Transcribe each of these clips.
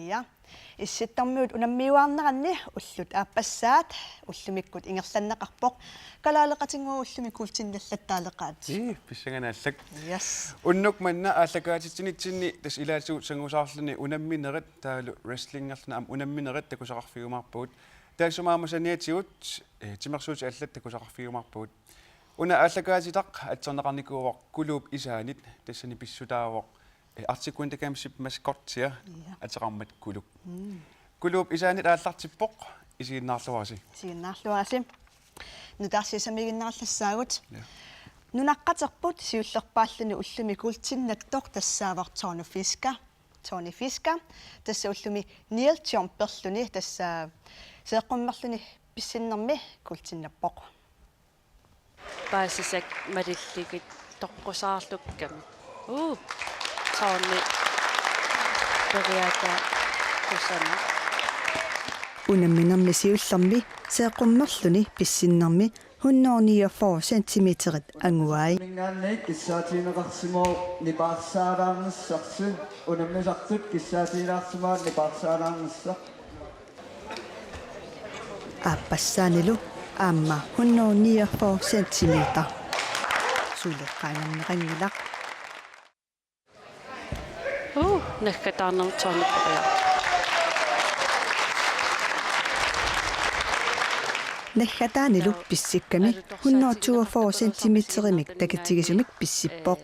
Ja. Issittarmiut unammiuarneranni ullut aappassaat ullumikкут ингерланнеқарпоқ калаалеқатингуу уллумиккултинналлаттаалеқаат. Писсаганааллак. Yes. Уннук манна ааллакаатитсинитсинни тас илаасуут сангусаарлани унамминерат таалу wrestlingerlna am унамминерат такусақарфигумарпуут таасумаамасаниатигут тимерсуути аллат такусақарфигумарпуут уна ааллакаатитақ атсорнеқарникууоқ кулууп исаанит тассани писсутаавоқ артикуинтакамсип маскоттиа атеқармат кулук кулууп исаанит ааллартиппоқ исигиннаарлуаси нутарсисамигиннерлассаагут нунаққатерпут сиуллерпааллуни уллуми култиннаттоқ тассаавар Tony Fiska тасса уллуми Neil Chomperluni тасса сеэққуммерлуни писсиннэрми култиннаппоқ паасисак малиллигит тоққусаарлукками Tony периата кусана унамминэрми сиуллэрми сеэққуммерлуни писсиннэрми 149 сантиметрит ангуай мингаанник киссаатинеқарсимоо нипаарсаалаарнссарсу унаммисартут киссаатинаарсимаа нипаарсаалаарнссар аппассаанилу аама 149 сантиметр сулеққаанернеқангилақ наккатаарнер тоониппориа наххатаанилу писсикками 124 сантиметримик такитсигисумик писсиппоқ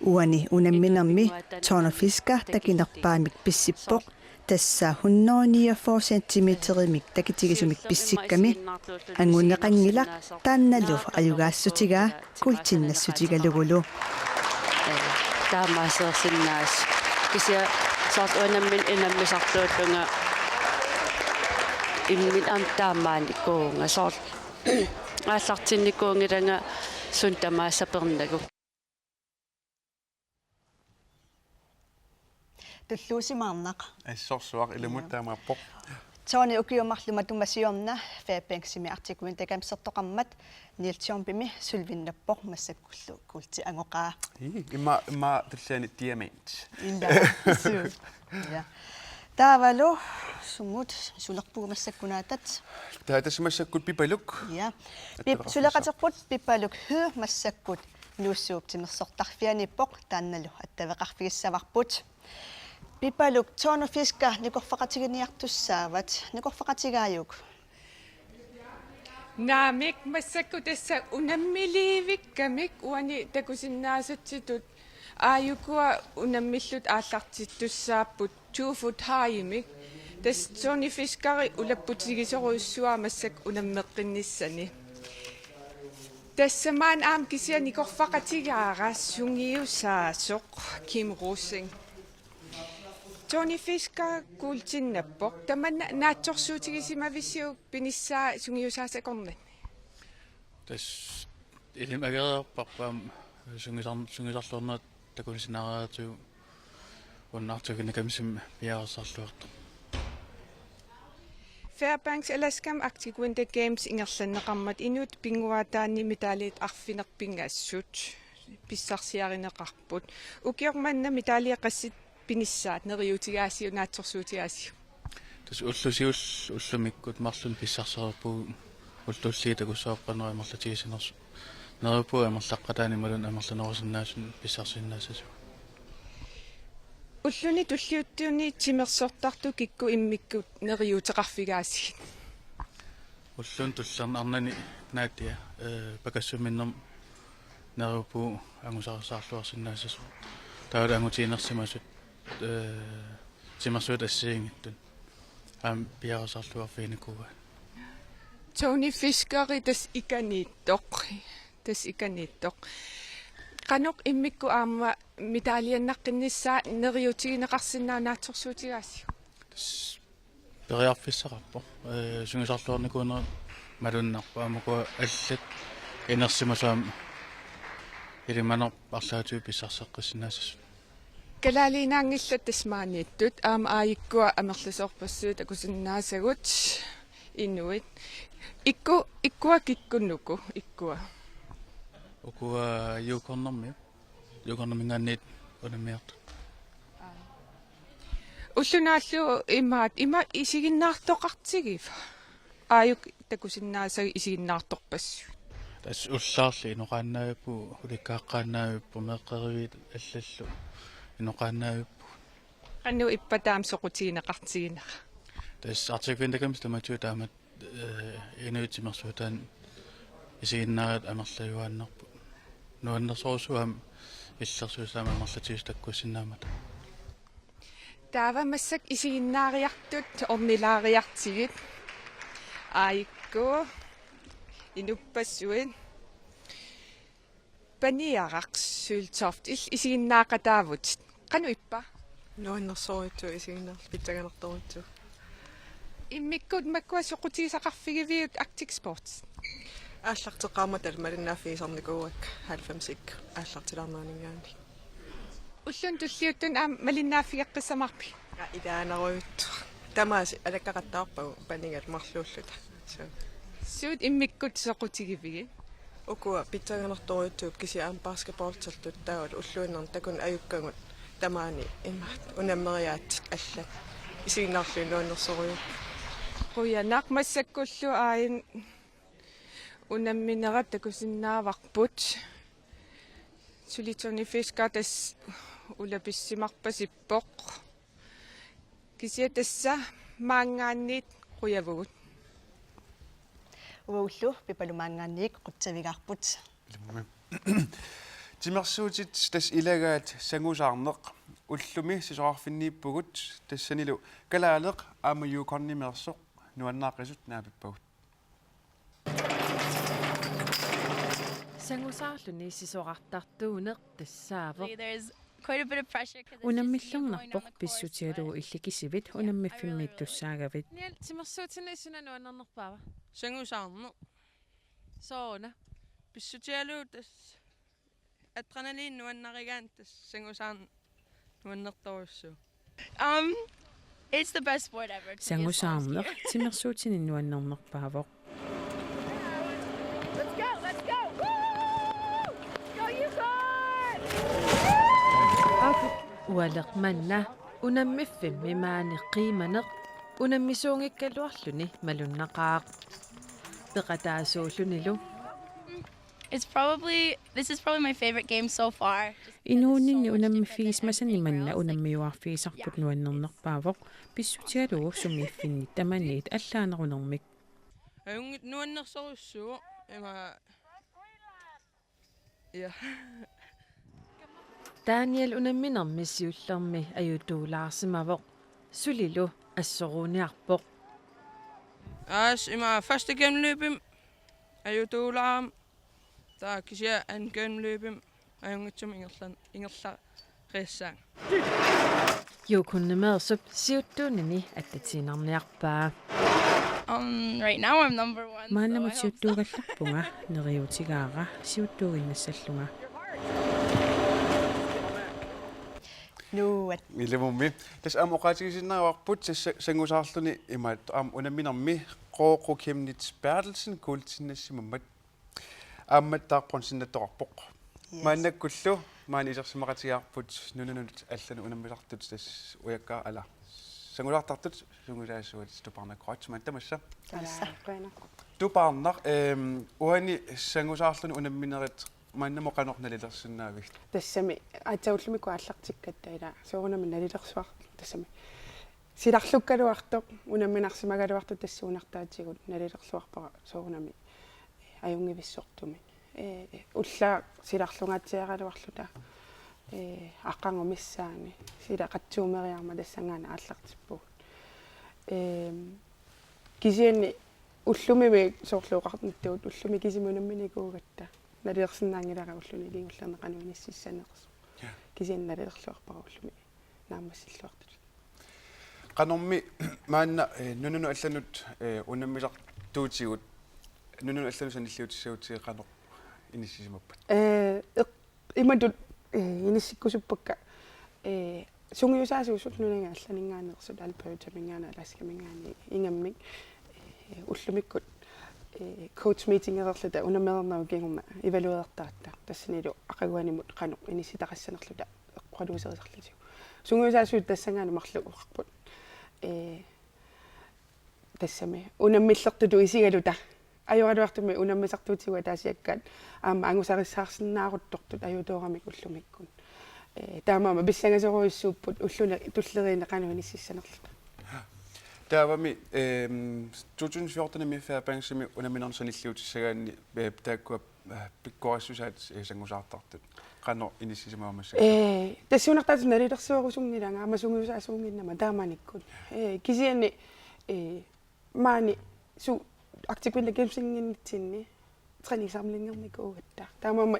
уани унамминерми Tony Fiska такинерпаамик писсиппоқ тасса 149 сантиметримик такитсигисумик писсикками ангуннеқангилақ таанналу аюгаассутигаа култиннассутигалугулу таамаасерсиннаас кися сорт унаммин инаммисарлуутунга иммит антаамааникуунга сорт ааллартинникуунгиланга сун тамаассапернагу туллуусимаарнақ ассорсуар иламуттаамааппоқ Tony ukиумарлума тумасиорна фааппенксими артикуин такамсертоқармат Neil Chompimi сулвиннаппоқ массаккуллу култи ангоқаа имма туллаани диамант инда я таавалу сумут сулерпугумассаккунаатат таатасмассаккут пипалук я сулеқатерпут пипалук хы массаккут нуссууп тимерсортарфианиппоқ таанналу аттавеқарфигиссаварпут пипалук Tony Fiska никорфақатигиниартуссаават никорфақатигааюк наамик массакку тасса унаммиливиккамик уани такусиннаасатситут ааюкуа унаммиллут ааллартиттуссааппут 2 foot high-имик тас Tony Fiskari улаппутигисоруйссуа массак унаммеққинниссани тассамаан аам кисиа никорфақатигаараа сунгиусаасоқ Kim Rosing Tony Fiska култиннаппоқ таманна наатсорсуутигисимависсиу пиниссаа сунгиусаасакорнат тас илимагерпарпаам сунгисарлуорнаа такунсинаараату уннаартугинакамсим пиарсарлуарту Fairbanks Alaskam Arctic Winter Games ингерланнеқармат инут пингуатаани миталиит арфинерпингаассут писсарсиаринеқарпут укиорманна миталиақассит пиниссаат нериутигаасиу наатсорсуутигаасиу тас уллусиул уллумиккут марлун писсарсерпуу уллуссиитакуссааппанери марлатигисинерсу нерипуу амерлаққатаани малун амерланерусиннаасун писсарсиннаасасу уллуни туллиуттуни тимерсортарту кикку иммиккут нериутеқарфигаасигит уллун туллерна арнани наатиа пакассуминнер нерипуу ангусарсаарлуарсиннаасасу таала ангутиинерсимасут тимерсуут ассиингиттун аам пиарасарлуарфиникуга Tony Fiskari тас иканииттоқ канок иммикку аама миталианнаққиннссаа нериутигинеқарсинаа наатсорсуутигаасиу тас периарфиссақарпо сунгисарлуарникуунера малуннарпа амакуа аллат инерсимасаам илиманер арлаатуу писсарсеққиссинаассас калаалинаангиллат тасмаанииттут аама аайиккуа амерласоорпассуут акусиннаасагут инуит иккуа киккуннуку иккуа окуа юкорнэрми юкорнэрмингаанниит унамиарту уллунааллу има исигиннаартоқартигив ааюк такусиннаасаги исигиннаарторпассу тас уллаарли инуқааннаавиппу уликкааққааннаавиппу меққеривит аллаллу инуқааннаавиппу анну иппатаам соқутигинеқартигинера тас артиквиндакамс тамату таамат инуитимерсуутаан исигиннаарат амерлаюааннарпу нуаннерсоорсуам иллерсуусаама амерлатигис таккуссиннаамата таава массак исигиннаариартут орнилаариартигит аикку инуппассуит паниарақсуилтсорт исигиннаақатаавут кану иппа нуаннерсооритсу исигиннаар питсаганерторитсу иммиккут маккуа соқутигисақарфигивиут Arctic Sports ааллартеққарматал малиннааффигисарникууак 90-ик ааллартилаарнаанигаани уллун туллиуттун аа малиннааффигеққиссамарпи илаанеруйут тамааси алаккақаттаарпагу панигат марлууллута суут иммиккут соқутигивиги укуа питсаганерторитсууп кисиаам баскетболтерлут таавал уллуиннер такун аюккагут тамаани имаат унаммериаат алла исигиннаарлу нуаннерсориу қуянақ массаккуллу аин унамминерат такусиннааварпут сулитсони фискатас улаписсимарпасиппоқ кисиатасса маангаанниит қуявугут Ууллу пипалумаангаанниик қутсавигарпут. тимерсуутит тас илагаат сангусаарнеқ уллуми сисоарфиннииппугут тассанилу калаалеқ аама юукорнимерсоқ нуаннааққисут наапиппагут Сангусаарлуни сисоқартартуунеқ тассаавоқ There's quite a bit of pressure because унаммиллернарпоқ писсутиалуу илликисивит унаммиффиммиттуссаагавит Niel timmersuutsinna nuannarnerpaava. сангусаарне Soona. писсутиалуу тас адреналин нуаннаригаан тас сангусаар нуаннерторуссуу It's the best sport ever. to be a сангусаарнеқ skier. тимерсуутини нуаннернерпаавоқ Let's go. Woo! Go you guys! уалеқ манна унаммиффим мимаани қиманеқ унаммисуунгиккалуарлүни малуннақаақ пеқатаасууллунилу This is probably my favorite game so far. инуунинни унаммиффигисмасани манна унаммиуарфигисарпут нуаннернерпаавоқ писсутиалуу сумииффинни таманиит аллаанерунэрмик аюнгит нуаннерсоруссуу има я Daniel unamminermissiullermi ajutуулаарsimavoq sulilу ассоруниарпоq аас има første gennemløbim аюутуулаам таа кися ан gennemløbim аюнгитсум ингерла риссаан юкуннемерсуп сиутtuunini аттатинарниарпаа Right now I'm number 1. мааннамут сиуттуугалларпунга нериутигаара сиуттуугиннассаллунга Nuat илэмумми тас амоқаатигисиннааварпут сангусаарлуни имаат аам унамминерми қооқукимнит Bertelsen култиннассимаммат аамматтааққунсиннаттоқарпоқ мааннаккуллу маани исерсимақатигаарпут нунунут аллану унаммисартут тас уяккаа ала сангулаартартут сунгулаассуат тупарнаккуат мантамасса тупарнақ уани сангусаарлуни унамминерит мааннамоқанорналилерсиннаавик тассами атауллумику ааллартиккаттаила соорунами налилерсуар тассами силарлуккалуартоқ унамминарсимагалуарту тассуунартаатигут налилерсуарпара соорунами аюнгивиссортуми уллаа силарлунгаатсиаралуарлута аққангумиссаани сила қатсуумериарма тассангаана ааллартиппугут кисиани уллумими соорлууқартнаттуут уллуми кисимунамминикуугатта налиерсинаангилара уллуни лингуллернеқануниссиссанеқс кисиан налиерлуарпара уллуми наамассиллуартут qanорми маанна нунуну алланут унаммисартуутигут нунуну аллану саниллиутиссаутиге qanор иниссисимаппат имадут иниссиккусуппакка сунгиусаасуусут нунага алланингаанерсут алпаутамингаана аласкамингаани ингаммик уллумиккут coach meeting ererluta unammernernaru kingumma evalueertaarta tassinilo aqaguanimut qanu inisitaqassanerluta eqqaluuserisarlutu сунгуусаасуут тассангаана марлуқарпут тассами унаммиллертуту исигалута ajorluartumi unammisartuutiwa taasiakkaat aama angusarissaarsиннааруттортут аюутоорамик уллумиккун таамаама биссанgasоруиссууппут уллуне туллериина qanuni сиссанерлута таавами 2014 миффа пангсими унаминернсаниллиутиссагаанни тааккуа пиккорассусаат сангусаартартут qano inissisimaamassa тассунартаат налилерсуарусунгиланга амасунгусаасуунгиннама тааманиккут кисиани маани су активинда геймсингиннитсинни трэнингсармлингерникуугаттаа таамаама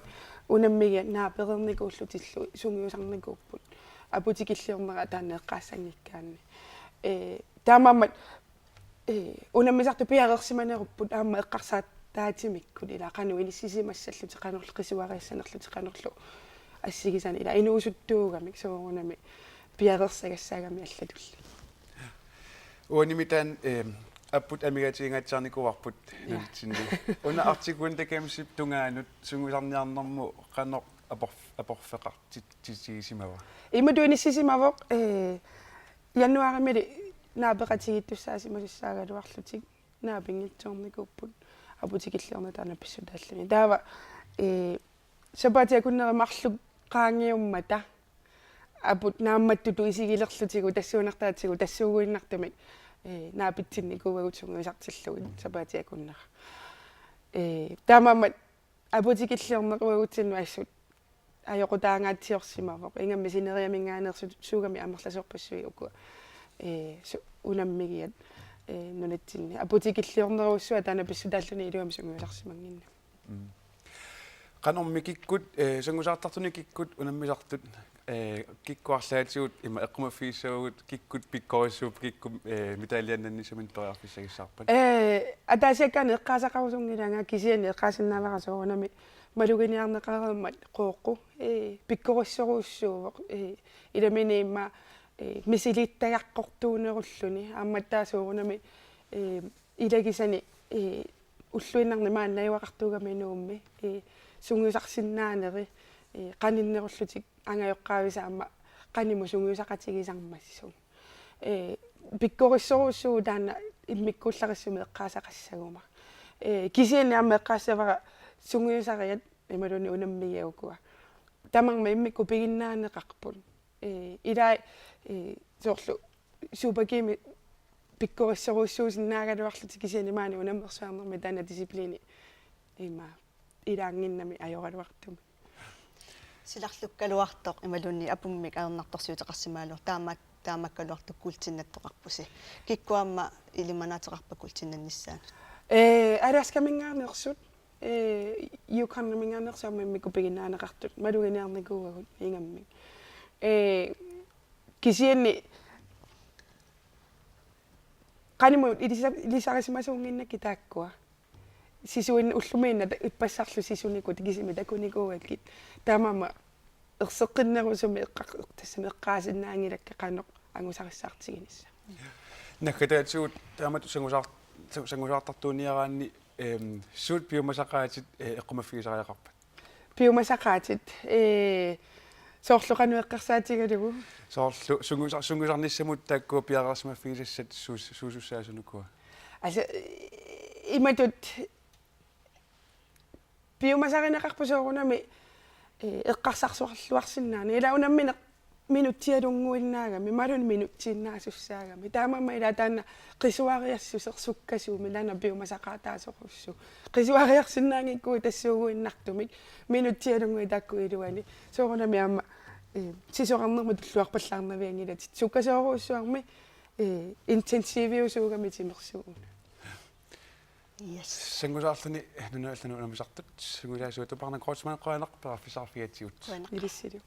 унаммига нааперерникууллутиллу сунгиусарникууппут апутикиллиорнера таанеэккаассангиккаанни таамаама унаммисарту пиарерсиманеруппут аама эққарсаат таатимиккут ила qanu иниссисимассаллути qanорл qisuariassанерлути qanорлу ассигисани ила инуусуттуугамик соорунами пиарерсагассаагами аллатулли уанимитаан аппут амигатиингаатсаарникуарпут налитсинни уна артикундакамсип тунгаанут сунгусарниарнэрму qanor апорфеқартитсигисимава имадуиниссисимавоқ януаримили наапеқатигиттуссаасимасуссаагалуарлутик наапингитсоорникууппут апутикиллиорна таана писсутааллани таава сапаатиакуннеримарлук qaangiummata апут наамматтуту исигилерлутигу тассуунартаатигу тассуугуиннартамик наапитсинникууагутсунгуисартиллугит сапаатиакуннера таамаамат апутикиллиорнеруагутсинну ассут ajokutaangaatiorsimavoq ingамми синериамингаанерсут суугами амерласоорпассуи уку унаммигиат нунатсинни апутикиллиорнеруссуа таана писсутааллуни илуами сунгуисарсимангинна qanорми киккут сангусаартартуни киккут унаммисартут киккуарлаатигут има эққумаффииссаагут киккут пиккориссууп кикку металлианнаннисамин ториарфиссагиссаарпат атаасиаккаани эққаасақарусунгиланга кисиани эққаасиннааварасоорунами малугиниарнеқареэммат қооққу пиккориссоруссуувоқ иламиниимма мисилиттагаққортуунеруллуни аамматтаасуурунами илагисани уллуиннарни мааннаюақартуугами нуумми сунгусарсиннаанери qanиннеруллутик ангайоққаависаама qanimу сунгусақатигисармассун пиккориссоруссуу таана иммиккууллариссуми эққаасақассагума кисиани аама эққаассавара сунгуисариат ималуни унаммигиукуа тамарма иммикку пигиннаанеқарпут илаа соорлу супагими пиккориссоруссуусиннаагалуарлути кисиани маани унаммерсуарнерми таана дисциплини има илаангиннами ajorluartumi силарлуккалуартоқ ималунни апуммик аернарторсуутеқарсимаалу таамаккалуартук култиннаттоқарпуси киккуамма илиманаатеқарпа култиннаннissaanут аласкамингаарнерсут юканнамингаарнерсаама микупигиннаанеқартут малугиниарникуугагут ингамми кисианни qanimу илисарисимасуунгиннакки тааккуа сисуин уллумиинна иппассарлу сисуникут кисими такуникуугаккит таамаама ерсеққиннерусуми тассами эққаасиннаангилакка qanoq ангусариссаартигинисса наккатаатсуут таамат сангусаартартууниараанни суут пиумасақаатит эққумаффигисариақарпат пиумасақаатит соорлу qanуэққарсаатигалугу соорлу сунгусарниссамут тааккуа пиарерсимаффигисассат суусуссаасунукуа аса иматут пиумасаринеқарпусоорунами эққарсарсуарлуарсиннаани ила унаммине минуттиалунгуиннаагами малун минуттииннаасуссаагами таамамма ила таана qisuariassусерсуккасууми таана пиумасақаатаасоруссу qisuariarsinnaangikku тассуугуиннартумик минуттиалунгуи таакку илуани соорунами аама сисоқарнерму туллуарпаллаарнавиангилати суккасооруссуарми интенсивиусуугами тимерсууна yes сангусаарлуни нунааллану унамисартут сугулаасууту парнакроотсман қуанерпараффисаарфиатсиут илиссилу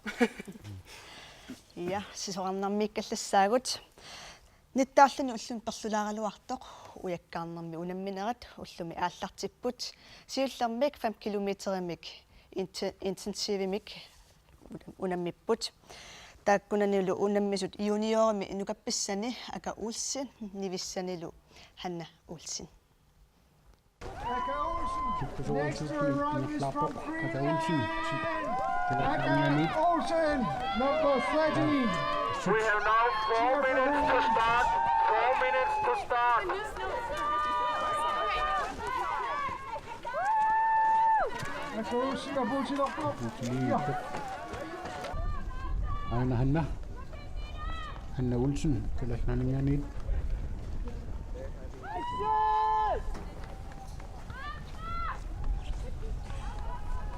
ja сисоқарнармиккаллассаагут ниттаарлуни уллун перлулааралуартоқ уяккаарнэрми унамминерат уллуми ааллартиппут сиуллермик 5 километеримик интенсивимик унаммиппут тааккунанилу унаммисут юниорми инукапписсани ака уулсин нивиссанилу ханна уулсин Next to run is from Olsen, number 13. We have now 4 minutes to start. 4 minutes to start. Aina Hanna Olsen kalasnaningani.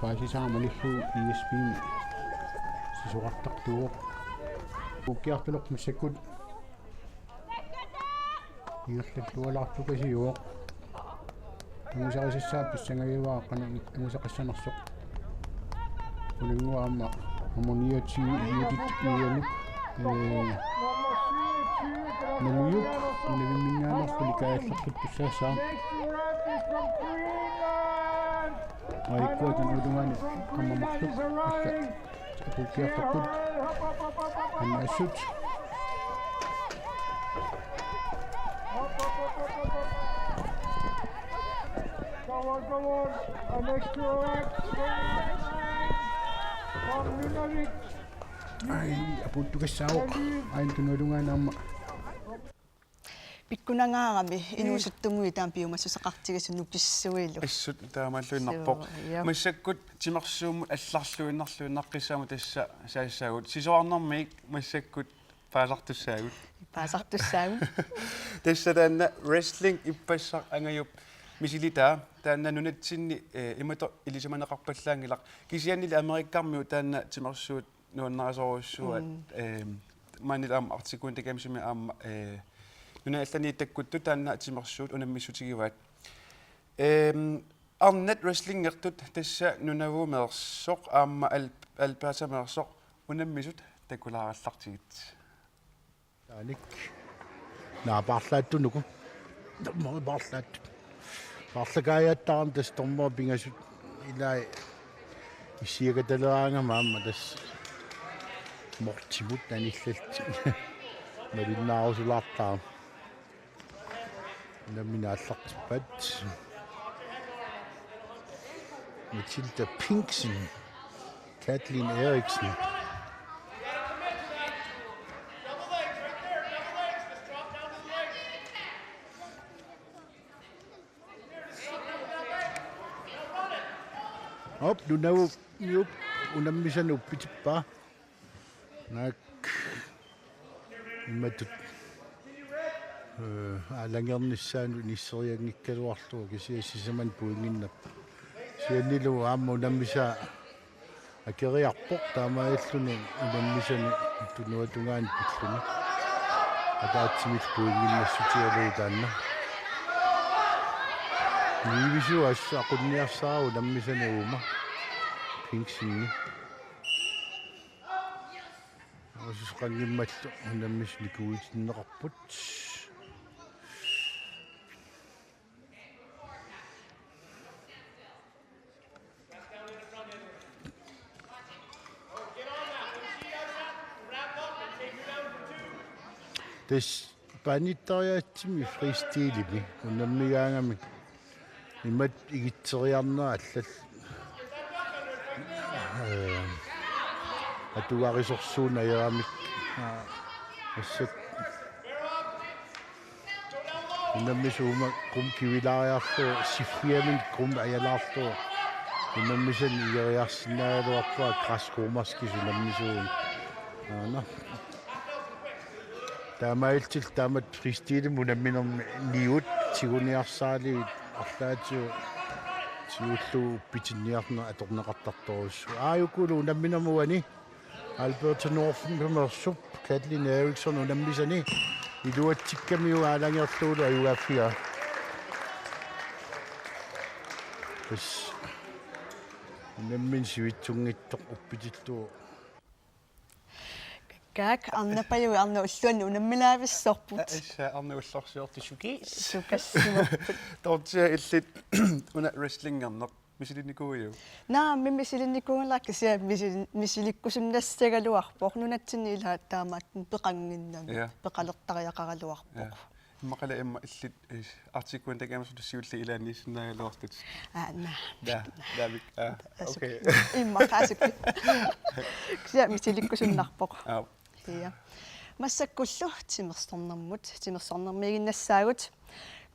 Paasisaamalilu ESP sisuqartartuuq ukkiartuloq massakut igerlallualartukasiuoq angusaqisissaap pissangayuaa angusaqissanersoq ulinguaama amoniatiu iutit uyanuk namuyuk unavimmingaanarpuli kaayallartut tussaasaa aikkuatan ulungaani qammamartuq alla apukkiartarput anna assut Come on. An extra act. From Nunavik. ai aputtukassaauq aintunulungaanaamma Pikkunangaarami inuusuttumui taam piumassusaqartigisu nukissuilu. Assut taamalluinnerpoq. Massakkut timersuumut allarluinnarluinnaqqissaamu tassa saassaagut. Sisuarnermiik massakkut paasartussaagut. Paasartussaagut. Tassa taanna wrestling ippassaq angayup misilitaa taanna nunatsinni imato ilisamaneqarpallaangilaq kisiannili amerikkarmiu taanna timersuut nuannarasoruussuat maanil aam artikuun takamsumi aamma nuna allani takkuttu taanna timersuut unammissutigivaat arnat wrestlingertut tassa nunavuumeersoq aamma alpaasameersoq unammisut takulaarallartigit taanik naaparlaattunuku tammaruparlaat parlakaayaattaaram tas tormua pingasut ilai issiakataleраanga maamma tas mortimut anillalt malinnaarusulaartaa naminaallartippat Mathilda Pinksen Kathleen Eriksen op nunavu yup unammisan uppitippa nak immatut алангернissaanu nisseriangikkaluarlugu kisiassisaman puinginnap siannilu aamma unammisaa akeriarpoq taamaalluni unammisani tunuatungaani pilluni ataatsimil puinginnassutialu taanna niivisu assa aqunniarsaa unammisani uuma Pinksinni asusqangimmallu unammis nikuitinneqarput Des panittariaatsimi freestylimi unammigaangami imat igitseriarnera allal atuarisorsuuna yaamik assat unammisuma kum kivilaariarlu siffiamin kum ajalaarlu unammisan igeriarsinnaagaluarpua kraskuumarskis unammisuu ana таамаилтил таамат фристилим унамминерми ниут сигуниарсаали арлааtiu сиуллу питинниарна аторнеқартарторуссу ааюкулу унамминермуани Alberta Norfen пемерсуп Kathleen Eriksen унаммисани илуатсиккамиу аалангерлуулу аюгаффиа пис унаммин сивитсунгиттоқ уппитиллуу Kak annapaju anna ulluan unammilaavissarput. Issa arna ullorsiortissuki. Sukassimaput. Tortia illit una wrestlingerneq misilinikuuju. Naa mimisilinikuunlakkisia misilikkusunnassagaluarpoq nunatsinni ilaattaamaаттun peqanginnami peqalertariaqaraluarpoq. Maqala imma illit artikuun takamsut siulli ilaannissinnaagaluartut. Da. Okay. Imma qaasuk. Kisia misilikkusunnarpoq. Ja. Массаккуллу тимерсорнэрмигиннассаагут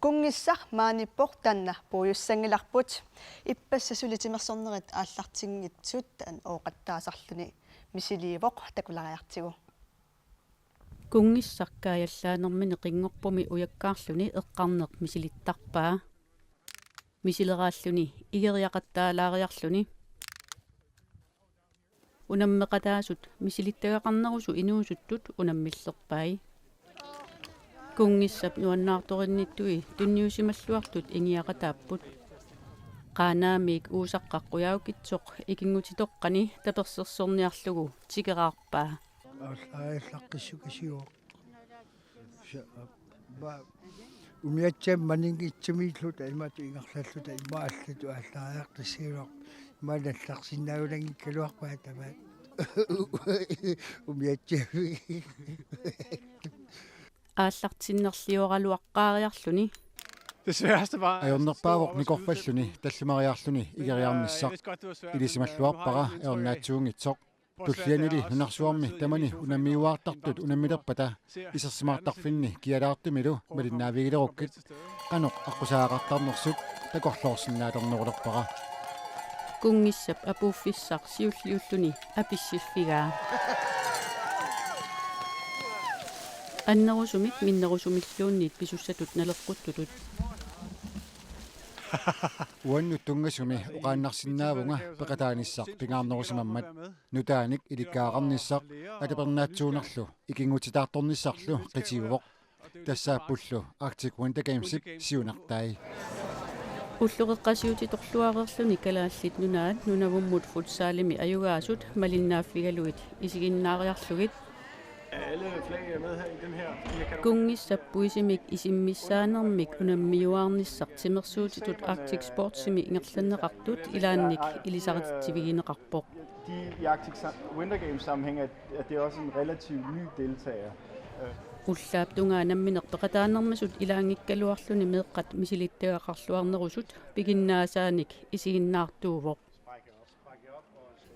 кунгиссар мааниппор танна пуйуссангиларпут иппассасули тимерсорнерит ааллартингитсут ан оокаттаасарлүни мисиливоқ такулариартигу кунгиссаркааллаанермини қингорпуми уяккаарлүни эққарнеқ мисилиттарпаа мисилерааллүни игериақаттаалаариарлүни унаммеқатаасут мисилиттагақарнерусу инуусуттут унаммиллерпай кунгиссап нуаннаарторинниттуи тунниусималлуартут ингиақатааппут qanaamik uusaqқаққуяукитсоқ икингутитоққани таперсерсорниарлугу тикераарпаа ааллаққиссукасиуоқ ба умиатсам манингитсимииллута имату ингерлаллута имааллату ааллаариартассиулоқ имаалларларсинаагулангиккалуарпаа тамаа умиатсами ааллартиннерлиоралуаққаариарлүни ajornerpaavoq mikorpalluni tallimariarluni igeriarnissaq ilisималлуарпара eornaatsuungitsoq tullianili nunarsuarmi tamani unammiuaartartut unammilerpata isерсимаартарфинни киалаартимилу малиннаавигилеруkkit qanoq аққусаақартарнерсут такорлоорсиннаалернерулерпара кунгиссап апууффиссақ сиуллиуллуни аписсиффигаа аннерусумик миннерусумиллуунниит писуссатут налеққуттутут уанну тунгасуми уqaannarsinnaavunga peqataanisaq pingaarnerusимаммат нутааник иликкаақарниссақ атапернаатсуунерлу икингутитаарторниссарлу qitiuvoq тассааппуллу Arctic Winter Games-ик сиунартай уллуқеққасиутиторлуареерлуни калааллит нунаат нунавуммут футсаалими аюгаасут малиннааффигалуит исигиннаариарлугит Alle flag er med her i den her. кунгиссаппуисимик исиммиссаанермик унаммиуаарниссақ тимерсуутитут Arctic Sportsimi ингерланнеқартут илаанник илисаритсивигинеқарпоқ De i Arctic Winter Games sammenhæng er det også en relativt ny deltager. уллаап тунгаанамминерпеқатаанермасут илаангиккалуарлуни меэққат мисилиттагақарлуарнерусут пигиннаасааник исигиннаартуувоқ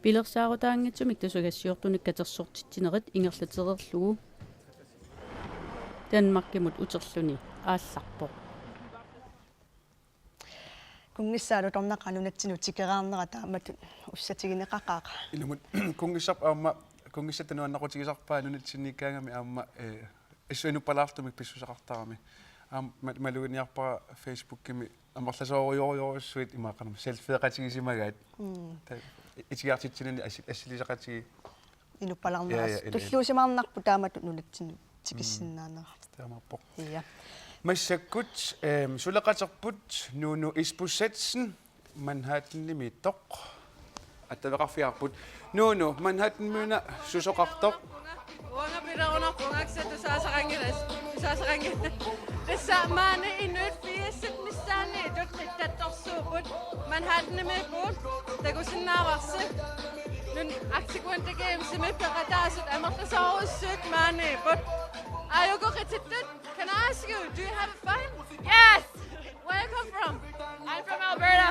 пилерсаарутаангитсумик тасугассиортуник катерсортитсинерит ингерлатерерлугу Danmarkimut utерлуни аалларпоқ кунгиссаалу торнаққанунатсину тикераарнера тааматут уссатигинеқақаақа илумут кунгиссап аама кунгиссаттануаннақутигисарпаа нунатсинниккаангами аама иссуинуппалаартумик писсусақартарами аама малугиниарпара фейсбуккими амерласоориориориссуит имаақарнам селфеэқатигисимагаат итигаартитсинани ассилисақатиги инуппаларнерас туллуусимаарнарпу тааматут нунатсину тикиссиннаанера таамаппоқ ja массаккут сулеқатерпут нуну испуссатсен манхаттенними тоқ аттавеқарфиарпут нуну манхаттенмуна сусоқартоқ Unga pirauna kungaksat saasaqangit tessaamaani inuit fiissit missaani tutqittattorsuuput manhattanimikkuut takusinnaavarsik nun Arctic Winter Games imippeqataasut amerlasoorussut maaniiput ayukoqitittut can I ask you do you have fun? Yes. Where you come from? I'm from Alberta.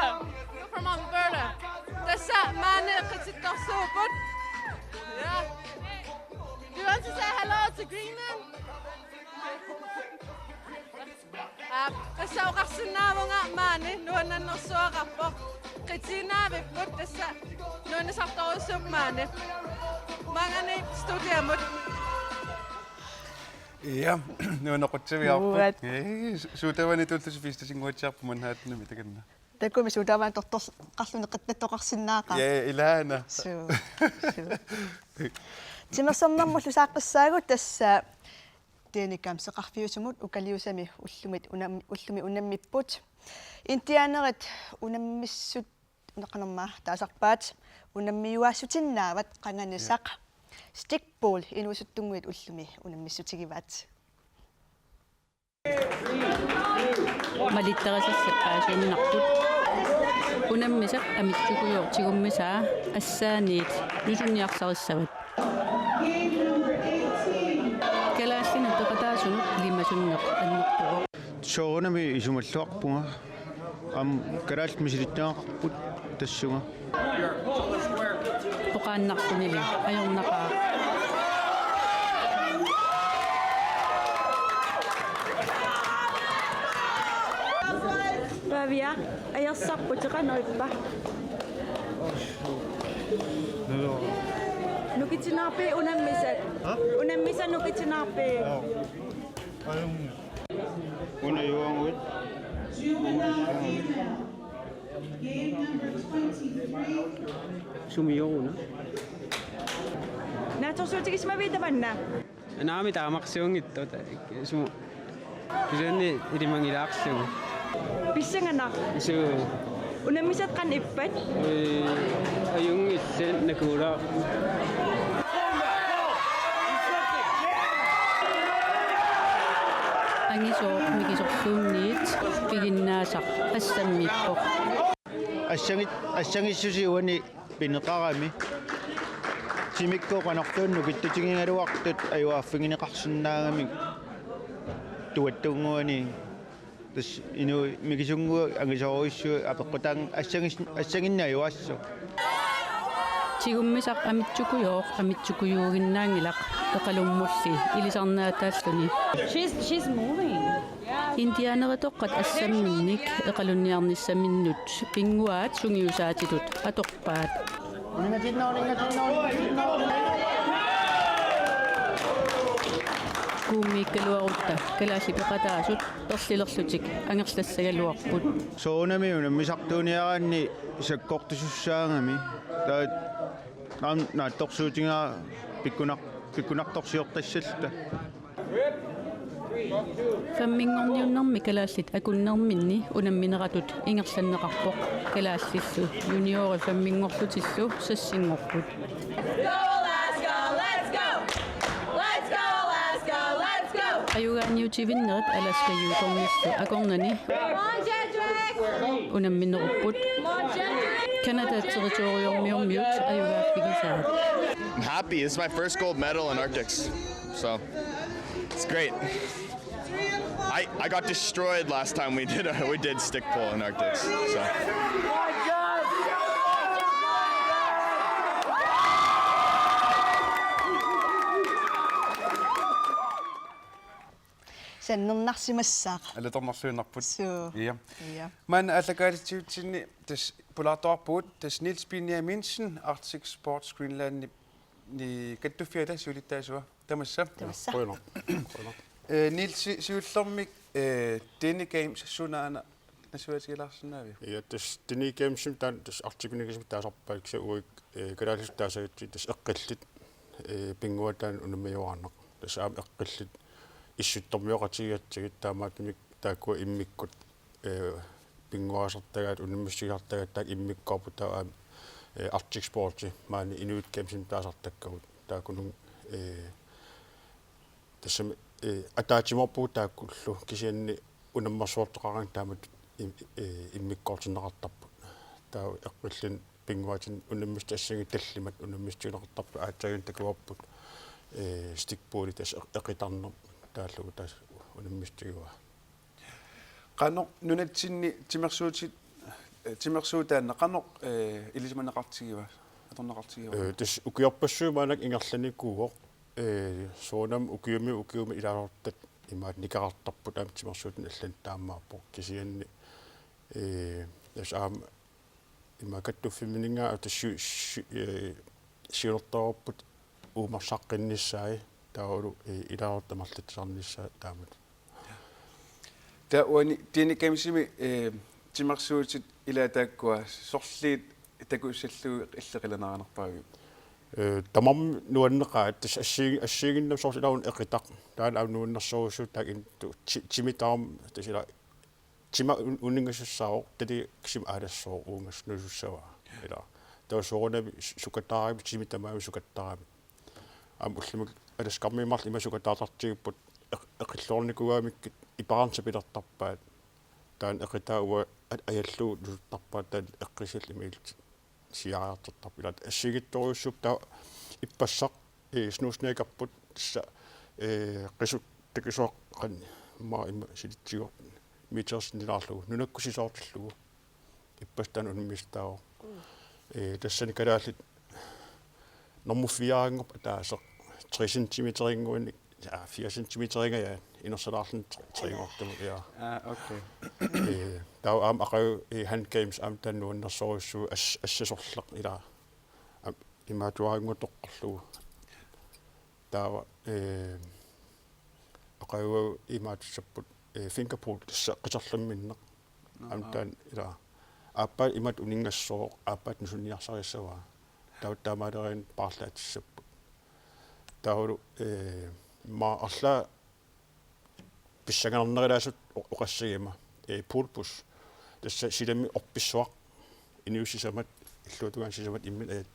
You're from Alberta. Tessaamaani qitittorsuuput yeah. Do you want to say hello to Greenland? Tessa uqarsinnaavunga maani nuannannersuaqarpoq qitinaaviput tessa nuannisartorussuk maani mangani studiamut ja nuannequtsaviarput suutavani tullusifistasinnguatsiarpu manhattanimi takanna такуми сутаваан тортор қарлуни қиттаттоқарсиннаақа я илаана тимерсернэрмуллу сааққиссаагут тасса тeenikkaamseqarfiusumut ukaliusami уллуми унаммиппут интианерит унаммиссут неқанермаа таасарпаат унаммиуаассутиннаават қанганисақ stickball инуусуттунгуит уллуми унаммиссутигиваат малиттарасассаппаасууминартут унаммисақ амитсукуйортигуммисаа ассааниит нусунниарсариссават калааллина пеқатаасунут лимасуннеқ аннерпугоқ соонами исумаллуарпунга ам караалт мисилиттаақарпут тассунга оқааннарпунили ajornaqaa Pavia, ajassapputeqanoippa. Nukitsinarpi unammisat. Unammisa nukitsinarpi. Una juangut. Sumiyoruna. Natorsuutikisma viitavanna. Naami taamaqsuungittu sumu. Kisenni ilimangilaaqsugu. Pissangana. Su Unammisat qanippat. Ayungitsen nakula. Angiso mikisorsuunniit piginnaasaq assammiippoq. Assangissуsiuani pineqarami. Timikko qanortuunnu kittutigingaluartut ajuaaffigineqarsunnaagami tuattunguani tas inu mikisungu angisoruissu apeqqutaang assanginnajuassu. Tigummisaq amitsukuyoq amitsukuyuuginnaangilaq eqalummulli ilisarnaataalluni. She's moving. Indianeritoqqat assamminnik eqalunniarnissaminnut pinguaat sungiusaatitut atorpaat. Kuummiikkaluarutta kalaasipeqataasut perlilerlutik angerlassagaluarput. Soonami unammisartuuniaraanni sakkortusussaangami taat naattorsuutingaa pikkunartorsiortassallta. Fammingorniunnermi kalaallit akunnerminni unammineratut ingerlanneqarpoq kalaallissu juniori fammingorlutillu sassingorput. Ayugaanniutivinnerit alaskayuutornissu akornani unamminerupput Canada territoriummiormiut ayugaaffigisaat. I'm happy. This is my first gold medal in Arctics, so it's great. I got destroyed last time we did stick pull in Arctics, so. Sannernarsimassaaq. Alatornersuinarput. Suu. Ja. Ja. Man allakaalitsuutsinni tas pulatorpuut tas Niels Benjaminsen Arctic Sports Greenland ni kattuffiata suulittaasua. Tamassa. Tamassa. Niels siullermik Denne Games sunaana nasuatigilarsunaavi. Ja tas Denne Games tan tas Arctic-nigisum taasarpaik sa uik kalaalluttaasagitsi tas eqqillit pinguatan unammiuarnaq. Tas aam eqqillit issuttormiоqatigiatsigit taamaatmik taakkua immikkut pinguasartagaat unimmissigartagaat taak immikkorput taa Arctic Sportsi maani Inuit Gamesin taasartakkagut taakunun tassam ataachimorpuu taakkullu kisianni unammarsuortoqarang taamat immikkortinneqartarput taa eqqillin pinguatin unimmisti assagi tallimat unimmistiuneqartarpu aatsagin takuarput stickboardi tas eqitarner taallugu taas unimmistigua qanoq nunatsinni timersuutaanna qanoq ilismaneqartigiva atorneqartigiva tas ukiorpassuumaanak ingerlanikuuoq soonam ukiumi ilaalortat imaat nikarartarput aam timersuutin allan taammaappoq kisianni tas aam imakattuffiminningaa tassu siunertorput uumarsaqqinnissaai taulu ilaalortamarlatisarnissaa taamat taawani Denne Gamesimi timersuutit ilaataakkua sorliit takuussallu illeqilanaranerpaavi tamam nuanneqaat tas assiiginnam sorsilaun eqitaq taan aam nuannersorussut taakin timitaam tasila tima uningasussaaq tati ksim aalassoo uungas nusussava ila tawsoorunami sukattaarami timitamaami sukattaarami aam ullimik alaskarmiimarl imasukataatartigipput eqillornikugaamikkit ipaarnsapilertarpaat taan eqitaaua ajalluu nusuttarpaat taan eqqisill imiilt siaartartarp ila assigittoriussup taa ippassaq snuusniakarput tassa qisut takisuaqqan maa imma silitsigo miitersnilaarlugu nunakkusisoortillugu ippastaan unimmistaao tassani kalaallit normuffiaangorp taaseq 3 cm-ringuannik 4 centimeter ja inersalаарlun triingortum ja okay tau am aqau hand games am tannuunnersorissu assasorlaq ila ima tuaringutoqqorlugu tau aqau ima tsapput fingerpool qisarlamminneq am tan ila appa imat uningassoo appat nusunniarsarissawa tau tamaderin parlaatissappu tau ma alla pissangarnerilaasut oqassagima pulpus tässä sidami oppissuaq inuusisamat illuutugaan sisamat immin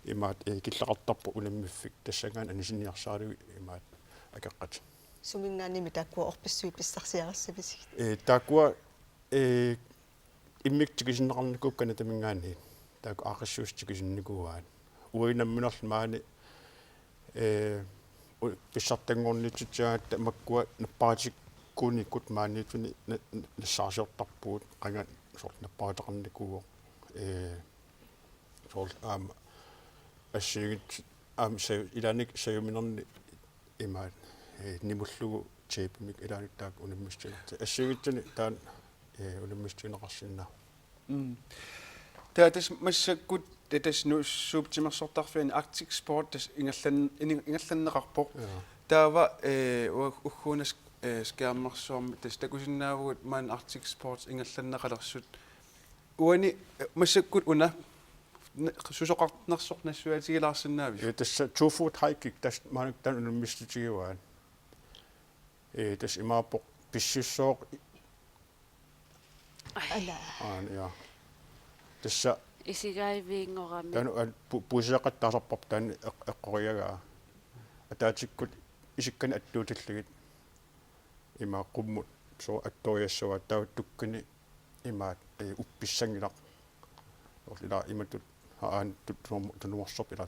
imaat killaqartarpu unammiffik tassangaan anisinniarsaaligu imaat akaqqat sumingaani mitakkua orpissuit pissarsiarassavisi taakua immiktikisinneqarnikku kanatamingaani taaku aaqassuustikisinnikuaan uinamminerl maani pissartangornitsutiaat makkua nappaatikkunikkut maaniituni nassaarsiortarpuut qanga sort nappaataqarnikuuq sort assигит se ilanik sayuminerni imaat nimullugu tapeimik ilaanik taak unammistinerti assигитсуни таан унаммистинеқарсинаа таатэс массаккут тас нуссууптимерсортарфиани Arctic Sport тас ингалланнеқарпоқ таава уггуунас скааммерсуарми тас такусиннаавгут маан Arctic Sports ингалланнеқалерсут уани массаккут уна сусоқартнерсорнассуатигилаарсинаави тасса 2 foot high kick тас маанак тан унаммиститигиваан тас имаапоқ писсуссооқ ja tässä isigaivingorami tanu puuseqattaarsorpap taani eqqoriagaa ataatsikkut isikkan attuutillagit ima qummut soo attoriassua tauttukkani imaat uppissangilaq orlila imatut haan tunuorsorp ila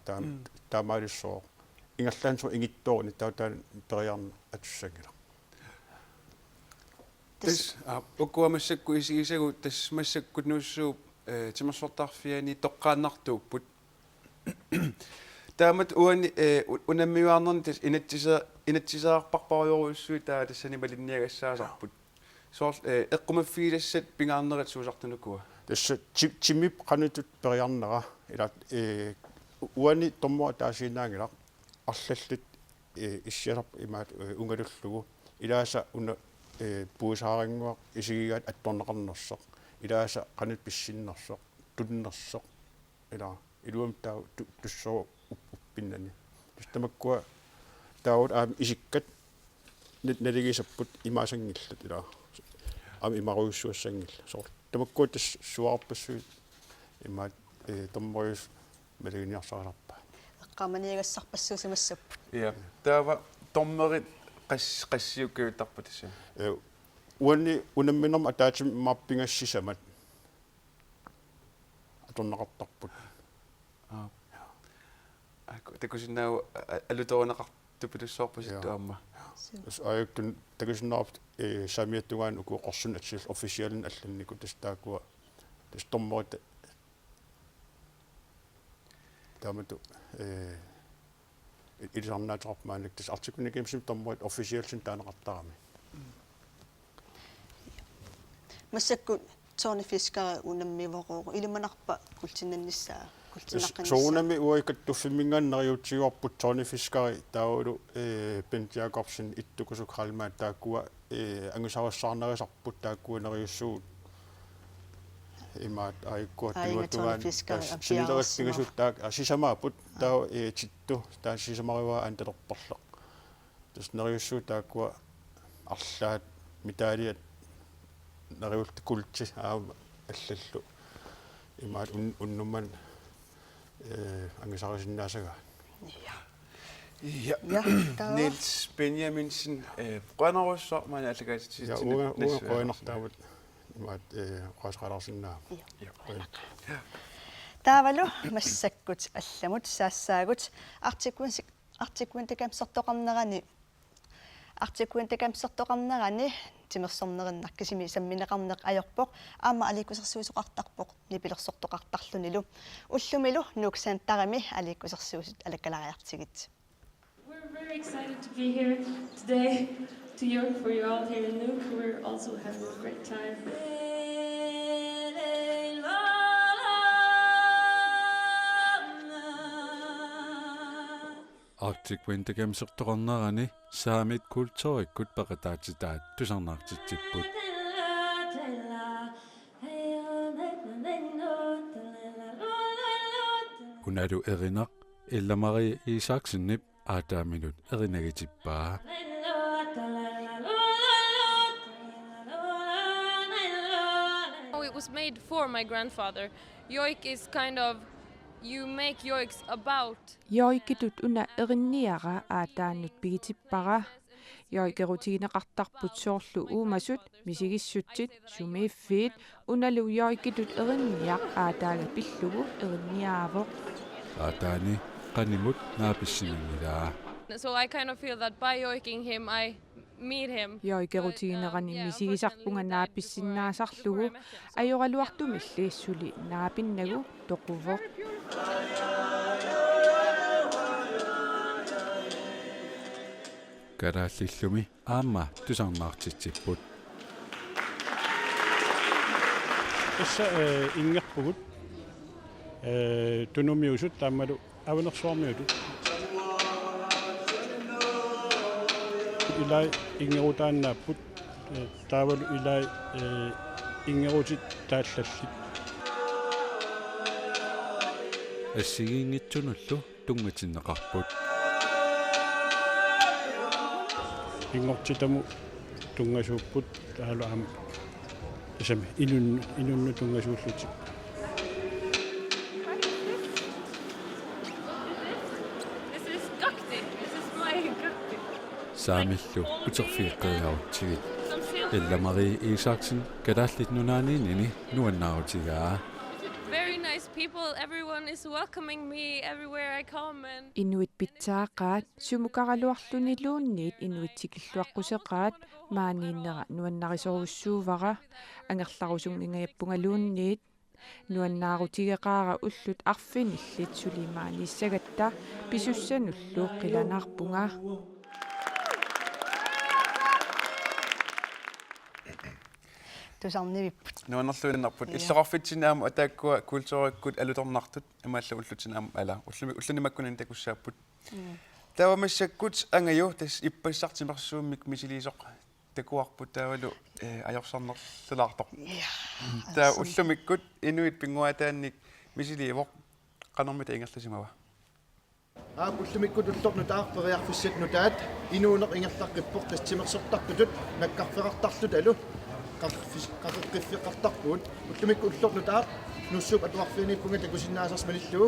taamaalissoo ingallaan soo ingittoorni tautaan periarna atussangilaq тас уккуамассакку исигисагу тас массаккут нууссуу тимерсортарфиани тоққааннартууппут таамат уани унаммиуарнерни тас инатсисаарпарпариоруссуи таа тассани малинниагассаасарпут соор эққумаффиилассат пингаарнерат суусартунукуа тасса чимип qanutut periarnera ila уани томмуа таасиинаангилақ арлаллит иссиалерп имаат унгалуллугу илааса уна puusaaringuaq isigigaat attorneqarnersoq ilaasa qanut pissinnersoq tunnersoq ila iluam taa tussoo uppinnani tamakkua taawut aam isikkat naligisapput imaasangillat ila aam imaruussuassangilla soor tamakkua tas suarpassuit imaat tommorius maliniarsaararpa eqqamaniagassarpassuusimassap ja taava tommerit qassiukkiuttarpu tassa uanni unamminerma ataatim mappingassisamat atorneqartarput takusinnaagu alutoruneqartupulussooppasittuamma ayuktun takusinnaarp saamiattugaan ukuuqorsun atsil officialin allanniku tastaakua tastormorit taamatu ilisarnaatorp maanik tas artikunikiimsim tormorit officialsin taaneqartarami массакку тоорнифискара унаммиворууру илиманарпа култиннаннissaa соунами уайкаттуффиммингааннериутсигуарпут тоорнифискари таулу пентиакорсин иттукусук халмаа тааккуа ангусарассаарнерисарпут тааккуанериуссуут имаат аиккуа тугатугаан синилериппигасут таак асисамаапут таа титту таа сисамариваа анталерпарлеқ тас нериуссуу тааккуа арлаат митаалиат nariult kultsi aama allallu imaat unnumman angisarisinnaasага ja Niels Benjaminsen brønderussor man allegati ja uerqoinartaavut imaat qaasqalarsinnaa таавалу массаккут алламут саассаагут артикуин такамсортоқарнерани тимерсорнериннаркисими самминеқарнеқ аёрпоқ аама аликкусерсуисоқартарпоқ нипилерсортоқартарлунилу уллумилу нуксаантарами аликкусерсуусут алаккалариартигит very excited to be here today to York for you all here in Nuuk. We're also having a great time. Arctic Winter Games ertoqornerani saamit kultuurikkut paqataatitaat tusarnaartitsipput unalu erinaq illamari Isaaksinnip aataaminut erinagitippaa It was made for my grandfather. Yoik is kind of you make yoiks about. Joikitut una erinniara aataannut pigitippara. Joikerutiineqartarput soorlu uumasut misigissutsit sumiiffiit unalu joikitut erinniaq aataaga pillugu erinniaavoq. aataani qanimut naapissimangilaa So I kind of feel that by yoiking him I meet him. Joikerutiinerani misigisarpunga naapissinnaasarlugu ajoraluartumilliissuli naapinnagu toquvoq. Karaallillumi aamma tusarnaartitsipput Issa ingerpugut tunumiusut taammalu avunersuarmiutut ilai ingerutaannaapput taavalu ilai ingerutit taallallit assigiingitsunullu tungatinneqarput ingortitamu tungasuupput taalu aam isami inunnu tungasuulluti This is Gakti. This is my Gakti. saamillu uterfiiqqeriarutsigit illamari Isaaksen kadaallit nunaaniinini nuannaarutigaa Very nice people. Everyone is welcoming me everywhere I come and Inuit pitsaaqaat sumukaraluarluniluunniit inuitsikilluaqquseqaat maaniinnera nuannarisoruussuuvara angerlarusung ingayappungaluunniit nuannaarutigeqaara ullut arfinillit sulimaaniissagatta pisussanullu qilanaarpunga Tusarnivipput. Nuanerluinnerput иллеқарфитсинаама атааккуа культуриkkut алуторнартут имаалла уллутинаама ала уллунимаккунани такуссааппут таавамассаккут ангаю тас иппассартимерсууммик мисилисоқ такуарпут таавалу ajorsornerlulaartoq таа уллумиккут инуит пингуатаанник мисиливоқ qanermita ingерласимава уллумиккут уллорну таарпериарфиссатну таат инуунеқ ингерлаққиппоқ тастимерсортарпутут наккарфеқартарлут алу qaqqiffeqartarpuut ullumikkut ullornu taaq nussuup atuarfianippunga takusinnaasarmalilluu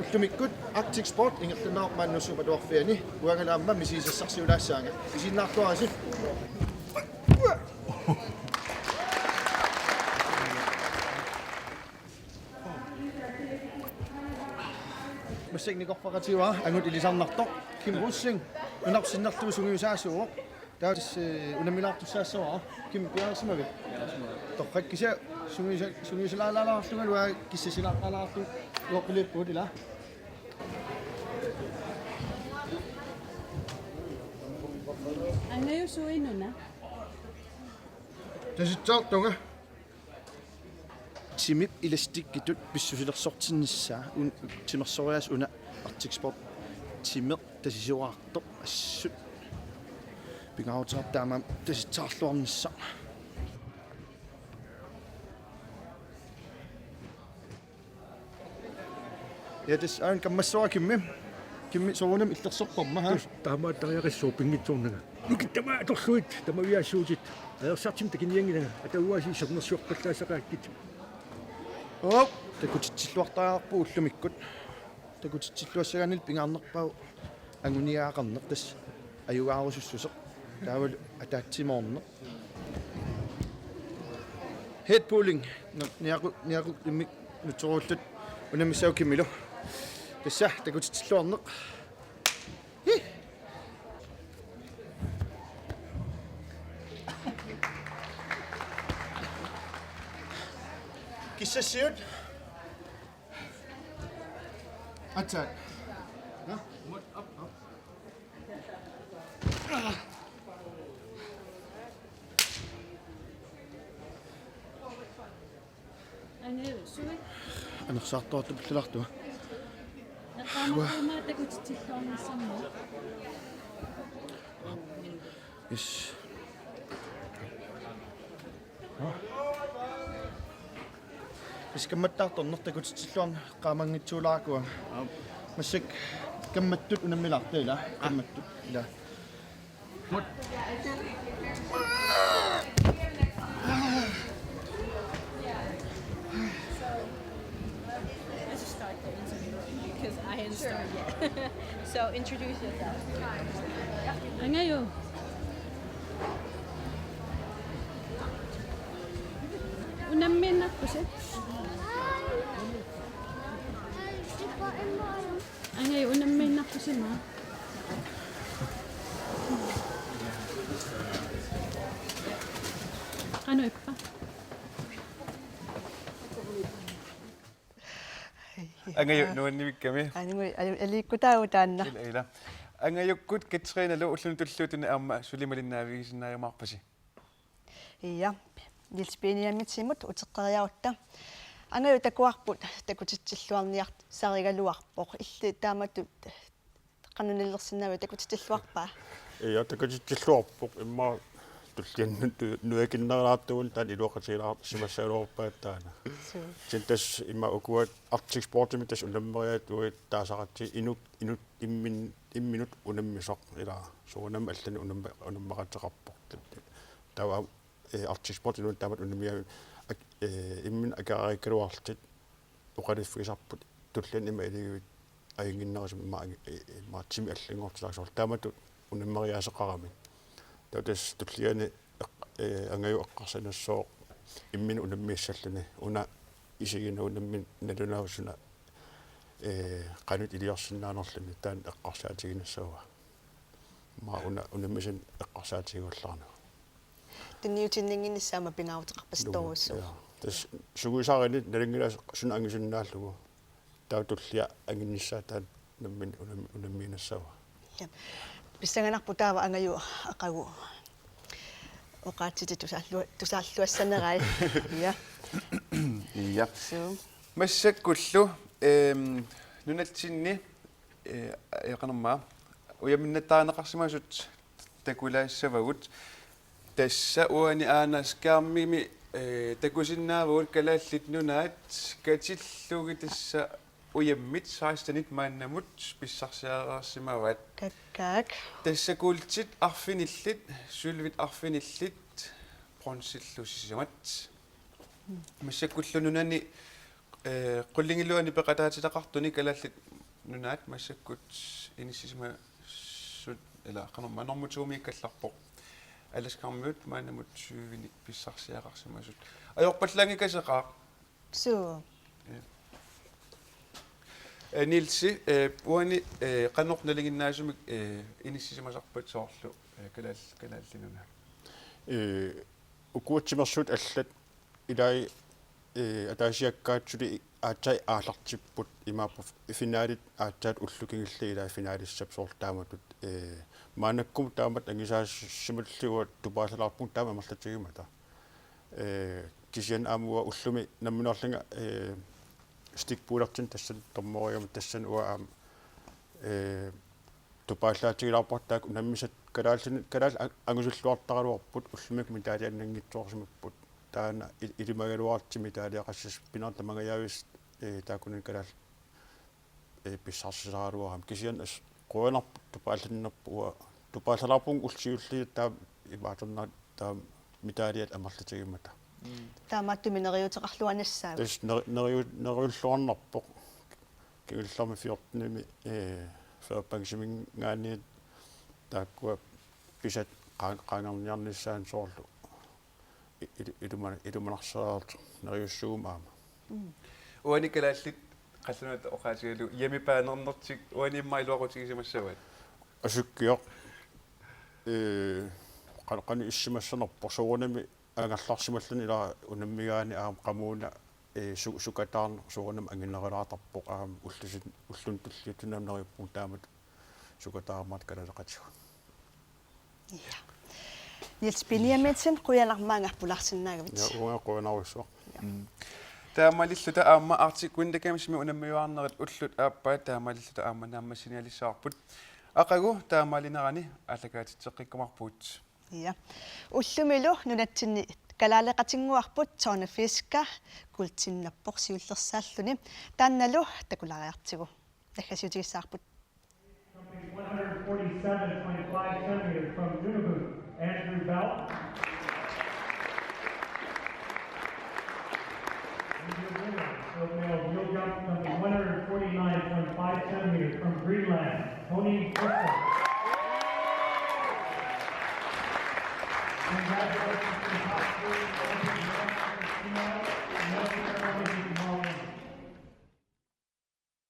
ullumikkut Arctic Sport ingerlunaarmaan nussuup atuarfiani uangalaamma misiisassarsiulaassaanga isinnaartuarasi musiknikorparatiua angut ilisarnartoq Kim Russing unarsinnerluu sungiusaasuuq taas unamilaartussaassoa Kim Piersimavit toqqakkisa sungiisalaalaalаарlungalua kissasilaaqalaartu uoqqilippuut ila Angayusuinuna tasitsaartunga timip elastikkitut pissusilersortinnissaa un timersorias una Arctic Sport timeq tasisuartoq assut pingautaartaama tasitsaarluarnissa ja das ein kammassoa kimmi soonam illersorparma ha таамааттариақиссуу пингитсуурнага нукиттама аторлуит тамавиассуутит аерсартим такиниангилага атауаси сорнерсуарпаллаасақааккит оп такутитсиллуартаарпу уллумиккут такутитсиллуассаганил пингаарнерпау ангуниаақарнер тас аюгаарусуссусеқ таавал атаатсимоорне head pulling niaqu immik nutorullut unamissau kimmilu tassa takutitsilluarneq kissassiut atsaat анерсаартуарту пиллартуа ис искамматтаарторнертакутиллуарн qaamangitsuulaarkua массак камматтут унаммилартила камматтут ила Because I hadn't started yet. So introduce yourself. Angayo. Unamminak ko siya. Angayo, unamminak ko siya ma. Ano ipa? Angayo nuannivikkami. Aningui alikkutautaanna. Ila. Angayokkut kitreinalu ullunutulluutuna aamma sulimalinnaavigisinnaajumaarpasi. Iya. Nilspiniammitsimut uteqqeriarutta. Angayu takuarput takutitsilluarniart sarigaluarpoq illi taamatut qanunillersinnavi takutitsilluarpaa. Ja takutitsilluarpoq imma tulliannut nuakinnerlaartugun taan iluoqatilaart simassaaluorpaattaana. Sintas imma ukuat Arctic Sportimi tas unammeriat uit taasaqatti imminut unammisoq ila suunam allani unammaqateqarpoq. Tawa Arctic Sport inun taamat unamia immin akaarikkaluartit uqaliffigisarput tullan ima iliguvit aginginnerisum maatimi allingortilaaksuar taamatut unammeriaaseqarami tatas tulliani angayu eqqarsanassoq immin unammiissalluni una isigina unammin nalunausuna qanut iliarsinnaanerluni taan eqqarsaatiginassaua ma unammisan eqqarsaatiguullarnu Tiniutinninginnissaama pingaavteqarpastoruussu. Tas suguisaarinit nalingila sun angisunnaаллугу таутуллиа ангинниссаатаат наммин унамминассава. Ja. Pissanganarpu taava angayu aqagu. Oqaatiti tusaalluassanerai. Ja. Ja. Massakkullu nunatsinni eqanermaa uyaminnattaanaqarsimasut takulaissavagut tassa uani aanaskaarmimi takusinnaavut kalaallit nunaat katillуги tassa uyammit saastanit maannamut pissarsiaraarsimavat kakkaak tassakuultit arfinillit sulvit arfinillit pronsillusisamat massakkullununani qullingiluani peqataatitaqartuni kalaallit nunaat massakkut inissisima sut ila qanerma normutsuumiikkallarpoq аласкармиут маанамут сювини писсарсиақарсимасут аёрпаллангикасеқаа суу нилси уани каннорналигиннаасумик иниссисимасарпат соорлу калааллинуна укуутсимерсуут аллат илай атаасиаккаатсули аатсай аалартиппут имааппу финалит аатсаат уллукингилли илаа финалиссап соорлтааматут маанаккум таамат ангисаассимуллугуат тупаасалаарпун таама марлатсигимата кисиан аамуа уллуми намминерлинга стикпуулертин тассан тормориум тассан уа тупааллаатигилаарпартаак наммисат калаал ангусуллуартаралуарпут уллумик митаалианнангитсоорсимаппут таана илимагалуартими таалиақассас пинартамагаяавис таакунин калаал писсарсисаралуарам кисиан ас qoanarput tupaallannerpua tupaasallarpun ulsiulliit taa imaatornaat taa mitaaliat amarlatigimata taamattumi neriuteqarluanassaa tas neriulluarnarpoq kigullarmi fiortnimi faapangsimingaaniit taakkua pisat qaangarniarnissaan soorlu ilumanarsaartu neriussuumaama uani kalaallit qallunaat oqaasigalu yamipaanernertik uaniimmailuaqutigisamassavaat asukkiaq qalqani issimassanerpo suunami angallarsimallani ila unammigaani aam qamuuna sukataarner suunam anginnerilaatarpoq aam ullun tulliutunamneriuppuun taamat sukataarmaat kalaleqatigu ja Nils Benjaminsen quyanarmaanga pularsinnaagavit ja unga quyanarussuaq таамалиллута аама Arctic Winter Games ми унаммиуарнерит уллут ааппаа таамалиллута аама нааммассиниалиссаарпут ақагу таамалинерани аллакаатитсеққиккумарпуут Ja. Ullumilo nunatsinni kalaalaqatinnguarput Tornefiska kultinnapporsiullersaalluni taannalu takulariartigu taggasiutigissaarput 147.5 centimeters from Nunavut, Andrew Bell. And your winner, gold medal mule jump jumping 149.5 centimeters from Greenland, Tony Bristol. Congratulations to the top three Olympic female, North Carolina